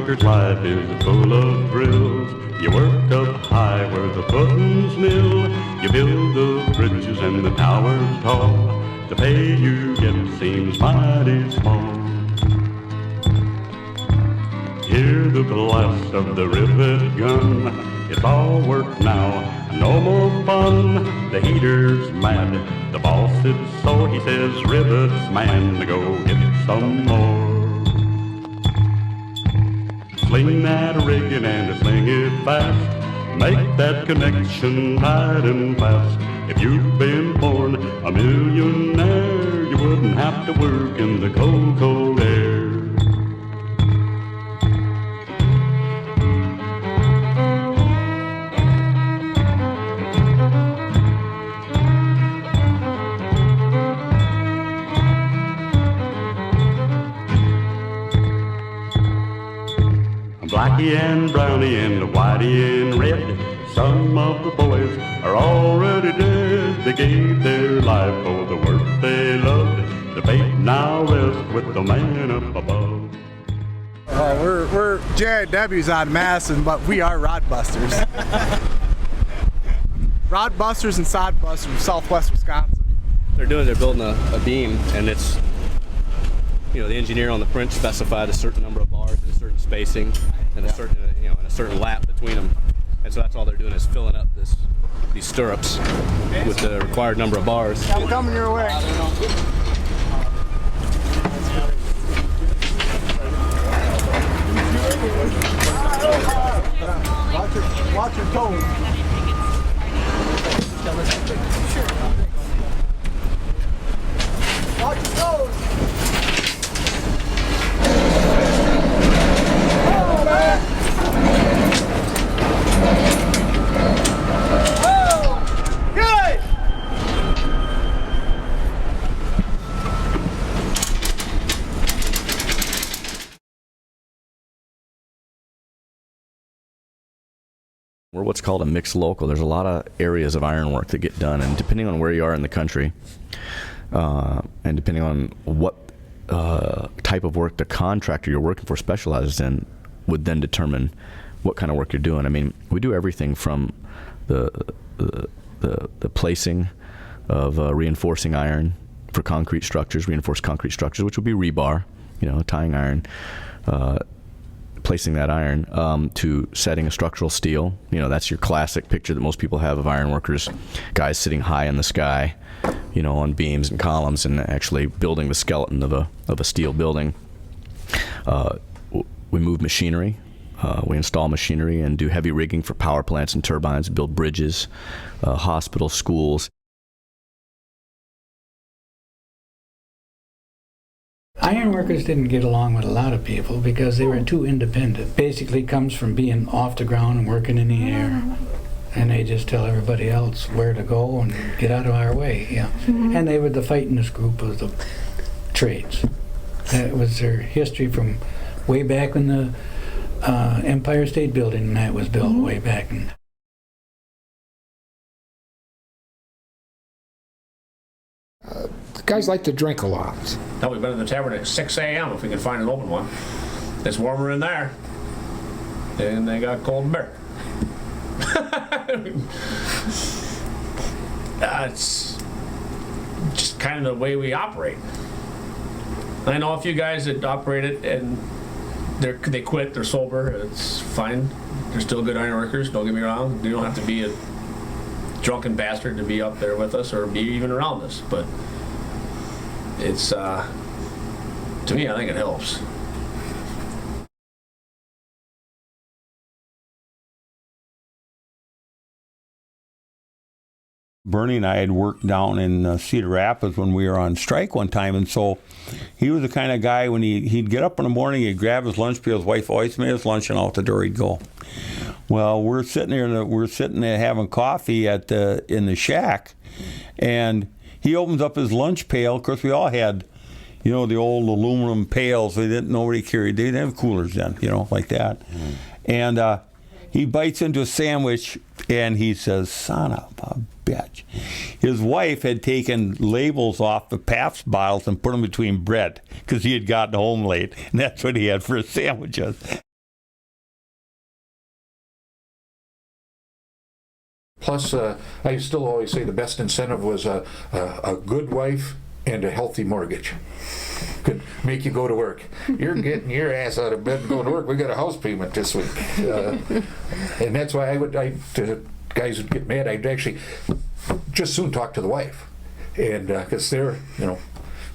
ironworker's life is full of thrills. You work up high where the footings mill. You build the bridges and the towers tall. The pay you get seems mighty small. Hear the blast of the rivet gun. It's all work now, no more fun. The heater's mad, the boss is so. He says, rivets, man, go get some more. Sling that rigging and sling it fast. Make that connection tight and fast. If you've been born a millionaire, you wouldn't have to work in the cold, cold air. Blackie and Brownie and Whitey and Red, some of the boys are already dead. They gave their life for the work they loved. The fate now rests with the man up above. We're JIWs on Madison, but we are rod busters. Rod busters and sod busters from Southwest Wisconsin. They're building a beam, and it's, the engineer on the print specified a certain number of bars and a certain spacing and a certain, and a certain lap between them. And so that's all they're doing is filling up these stirrups with the required number of bars. I'm coming your way. Watch your toes. Watch your toes. We're what's called a mixed local. There's a lot of areas of ironwork that get done, and depending on where you are in the country, and depending on what type of work the contractor you're working for specializes in, would then determine what kind of work you're doing. I mean, we do everything from the placing of reinforcing iron for concrete structures, reinforced concrete structures, which would be rebar, tying iron, placing that iron, to setting a structural steel. That's your classic picture that most people have of ironworkers, guys sitting high in the sky, on beams and columns and actually building the skeleton of a steel building. We move machinery. We install machinery and do heavy rigging for power plants and turbines, build bridges, hospitals, schools. Ironworkers didn't get along with a lot of people because they were too independent. Basically comes from being off the ground and working in the air. And they just tell everybody else where to go and get out of our way. Yeah. Mm-hmm. And they were the fightin'est group of the trades. That was their history from way back when the Empire State Building and that was built, mm-hmm. way back in. Guys like to drink a lot. No, we've been in the tavern at 6 a.m. if we can find an open one. It's warmer in there. And they got cold beer. It's just kind of the way we operate. I know a few guys that operate it and they quit, they're sober, it's fine. They're still good ironworkers, don't get me wrong. You don't have to be a drunken bastard to be up there with us or be even around us, but it's, to me, I think it helps. Bernie and I had worked down in Cedar Rapids when we were on strike one time, and so he was the kind of guy when he'd get up in the morning, he'd grab his lunch pail, his wife always made his lunch, and out the door he'd go. Well, we're sitting there having coffee in the shack, and he opens up his lunch pail. Of course, we all had, the old aluminum pails. Nobody carried. They didn't have coolers then, like that. Mm. And he bites into a sandwich, and he says, "Son of a bitch." His wife had taken labels off the Pabst bottles and put them between bread because he had gotten home late, and that's what he had for his sandwiches. Plus, I still always say the best incentive was a good wife and a healthy mortgage. Could make you go to work. You're getting your ass out of bed and going to work. We got a house payment this week. And that's why to guys who get mad, I'd actually just soon talk to the wife. And because they're,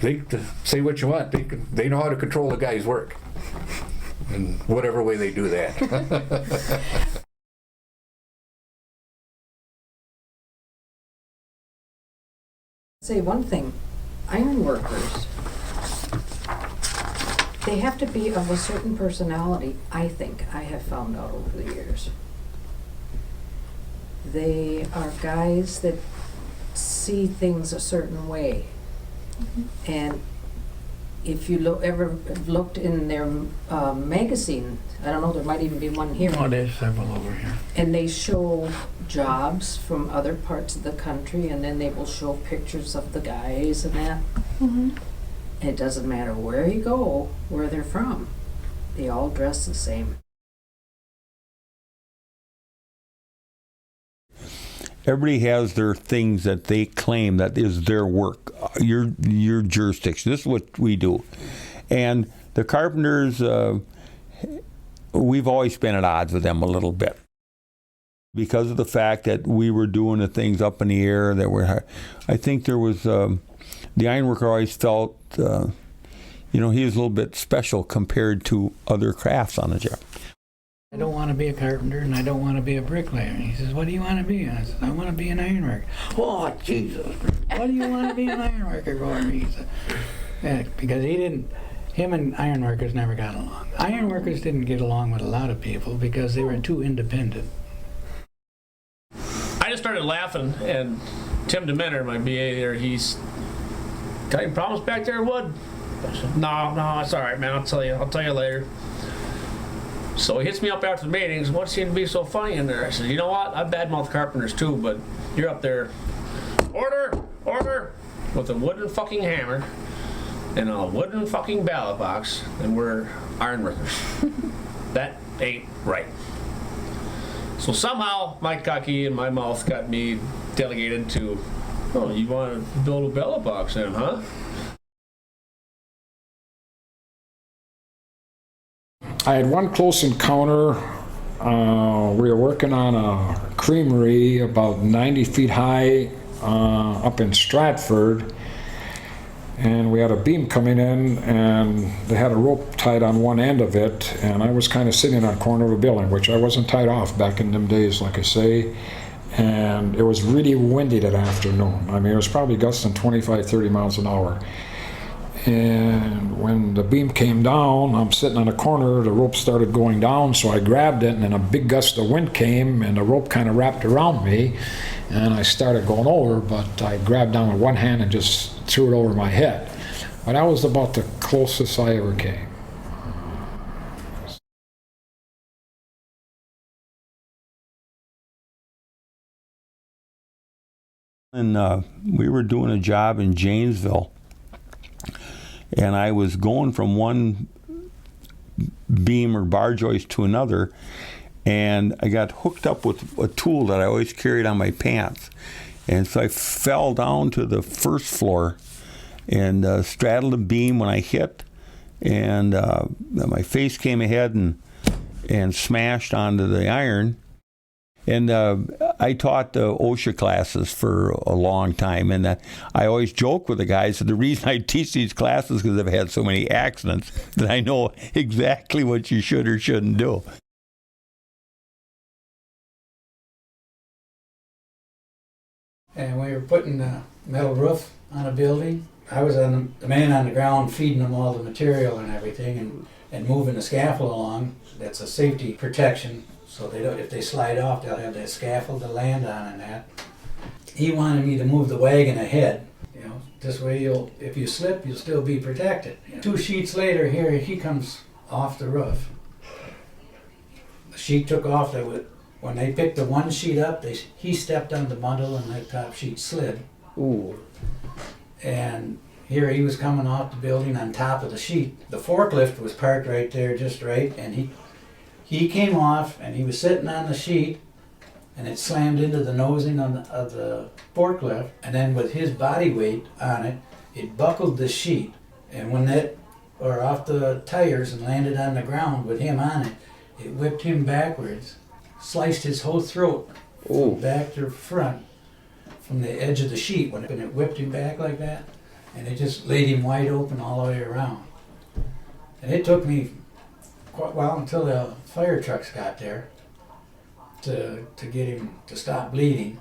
they say what you want. They know how to control the guy's work. In whatever way they do that. Say one thing, ironworkers, they have to be of a certain personality, I think, I have found out over the years. They are guys that see things a certain way. And if you ever looked in their magazine, I don't know, there might even be one here. Oh, there's several over here. And they show jobs from other parts of the country, and then they will show pictures of the guys and that. It doesn't matter where you go, where they're from. They all dress the same. Everybody has their things that they claim that is their work, your jurisdiction. This is what we do. And the carpenters, we've always been at odds with them a little bit because of the fact that we were doing the things up in the air that were. I think there was the ironworker always felt, he was a little bit special compared to other crafts on the job. I don't want to be a carpenter and I don't want to be a bricklayer. He says, what do you want to be? I said, I want to be an ironworker. Oh, Jesus. What do you want to be an ironworker for? He said, yeah, because him and ironworkers never got along. Ironworkers didn't get along with a lot of people because they were too independent. I just started laughing, and Tim DeMenter, my BA there, he's got any problems back there, Wood? I said, no, it's all right, man. I'll tell you later. So he hits me up after the meetings. What seemed to be so funny in there? I said, you know what? I badmouth carpenters too, but you're up there. Order, with a wooden fucking hammer and a wooden fucking ballot box, and we're ironworkers. That ain't right. So somehow my cocky and my mouth got me delegated to, oh, you want to build a ballot box then, huh? I had one close encounter. We were working on a creamery about 90 feet high up in Stratford, and we had a beam coming in, and they had a rope tied on one end of it, and I was kind of sitting on a corner of a building, which I wasn't tied off back in them days, like I say, and it was really windy that afternoon. I mean, it was probably gusting 25, 30 miles an hour. And when the beam came down, I'm sitting on a corner, the rope started going down, so I grabbed it, and then a big gust of wind came, and the rope kind of wrapped around me, and I started going over, but I grabbed down with one hand and just threw it over my head. But that was about the closest I ever came. And we were doing a job in Janesville, and I was going from one beam or bar joist to another, and I got hooked up with a tool that I always carried on my pants. And so I fell down to the first floor and straddled a beam when I hit, and my face came ahead and smashed onto the iron. And I taught OSHA classes for a long time, and I always joke with the guys that the reason I teach these classes is because I've had so many accidents that I know exactly what you should or shouldn't do. And we were putting the metal roof on a building. I was the man on the ground feeding them all the material and everything, and moving the scaffold along. That's a safety protection. So they don't, if they slide off, they'll have that scaffold to land on and that. He wanted me to move the wagon ahead. This way if you slip, you'll still be protected. 2 sheets later, here he comes off the roof. The sheet took off. When they picked the one sheet up, he stepped on the bundle and that top sheet slid. Ooh. And here he was coming off the building on top of the sheet. The forklift was parked right there just right, and he came off and he was sitting on the sheet, and it slammed into the nosing of the forklift, and then with his body weight on it, it buckled the sheet, and when that, or off the tires and landed on the ground with him on it, it whipped him backwards, sliced his whole throat from back to front from the edge of the sheet when it whipped him back like that, and it just laid him wide open all the way around. And it took me quite a while until the fire trucks got there to get him to stop bleeding,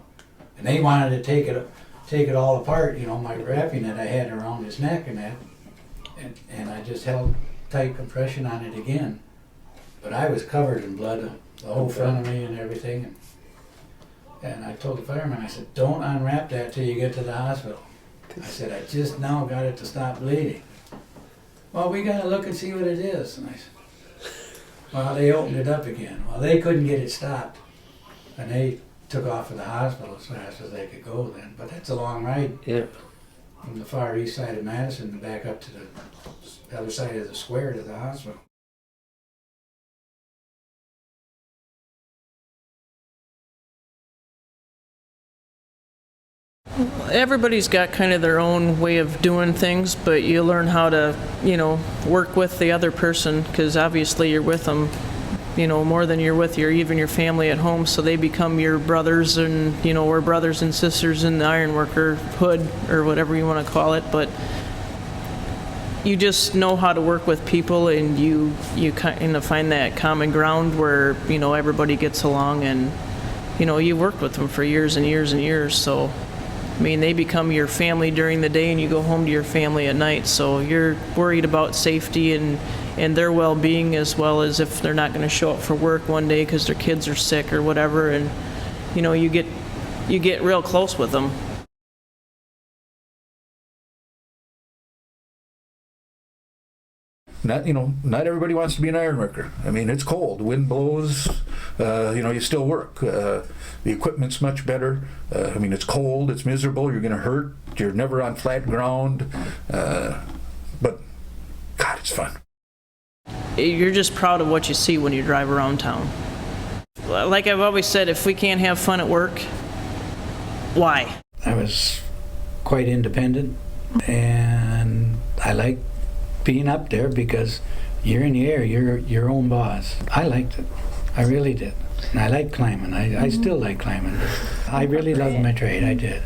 and they wanted to take it all apart, you know, my wrapping that I had around his neck and that, and I just held tight compression on it again, but I was covered in blood, the whole front of me and everything, and I told the fireman, I said, don't unwrap that till you get to the hospital. I said, I just now got it to stop bleeding. Well, we gotta look and see what it is. And I said, well, they opened it up again. Well, they couldn't get it stopped, and they took off to the hospital as fast as they could go then. But that's a long ride. Yeah. From the far east side of Madison back up to the other side of the square to the hospital. Everybody's got kind of their own way of doing things, but you learn how to, you know, work with the other person, because obviously you're with them, you know, more than you're with even your family at home, so they become your brothers, and, you know, we're brothers and sisters in the ironworker hood, or whatever you want to call it, but you just know how to work with people, and you kind of find that common ground where, you know, everybody gets along, and, you know, you worked with them for years and years and years, so I mean, they become your family during the day, and you go home to your family at night, so you're worried about safety and their well-being, as well as if they're not going to show up for work one day because their kids are sick or whatever, and, you know, you get real close with them. Not everybody wants to be an ironworker. I mean, it's cold, wind blows, you still work. The equipment's much better. I mean, it's cold, it's miserable, you're gonna hurt, you're never on flat ground, but God, it's fun. You're just proud of what you see when you drive around town. Like I've always said, if we can't have fun at work, why? I was quite independent, and I liked being up there because you're in the air, you're your own boss. I liked it. I really did. And I like climbing. I still like climbing. I really loved my trade. I did.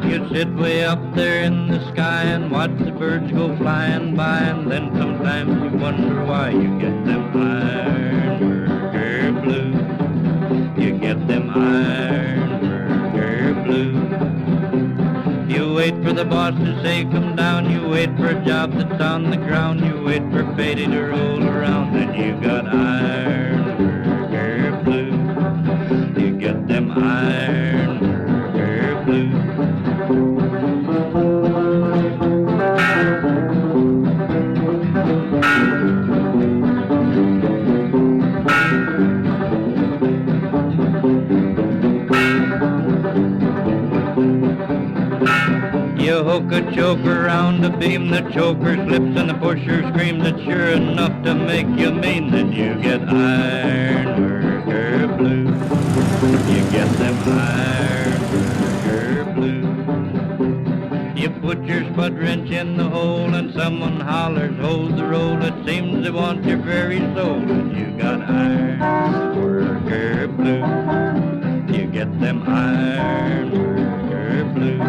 You sit way up there in the sky and watch the birds go flying by, and then sometimes you wonder why you get them ironworker blues. You get them ironworker blues. You wait for the boss to say come down, you wait for a job that's on the ground, you wait for payday to roll around, then you got ironworker blues. You get them ironworker blues. You hook a choker around the beam, the choker slips and the pusher screams. It's sure enough to make you mean. Then you get ironworker blues. You get them ironworker blues. You put your spud wrench in the hole and someone hollers, hold the roll. It seems they want your very soul. And you got ironworker blues. You get them ironworker blues.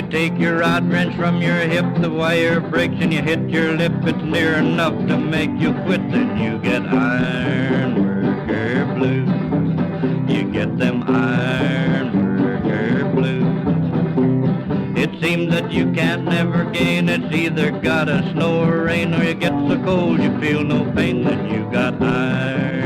Take your rod wrench from your hip, the wire breaks and you hit your lip. It's near enough to make you quit, then you get ironworker blues. You get them ironworker blues. It seems that you can't never gain. It's either gotta snow or rain, or you get so cold you feel no pain, then you got iron.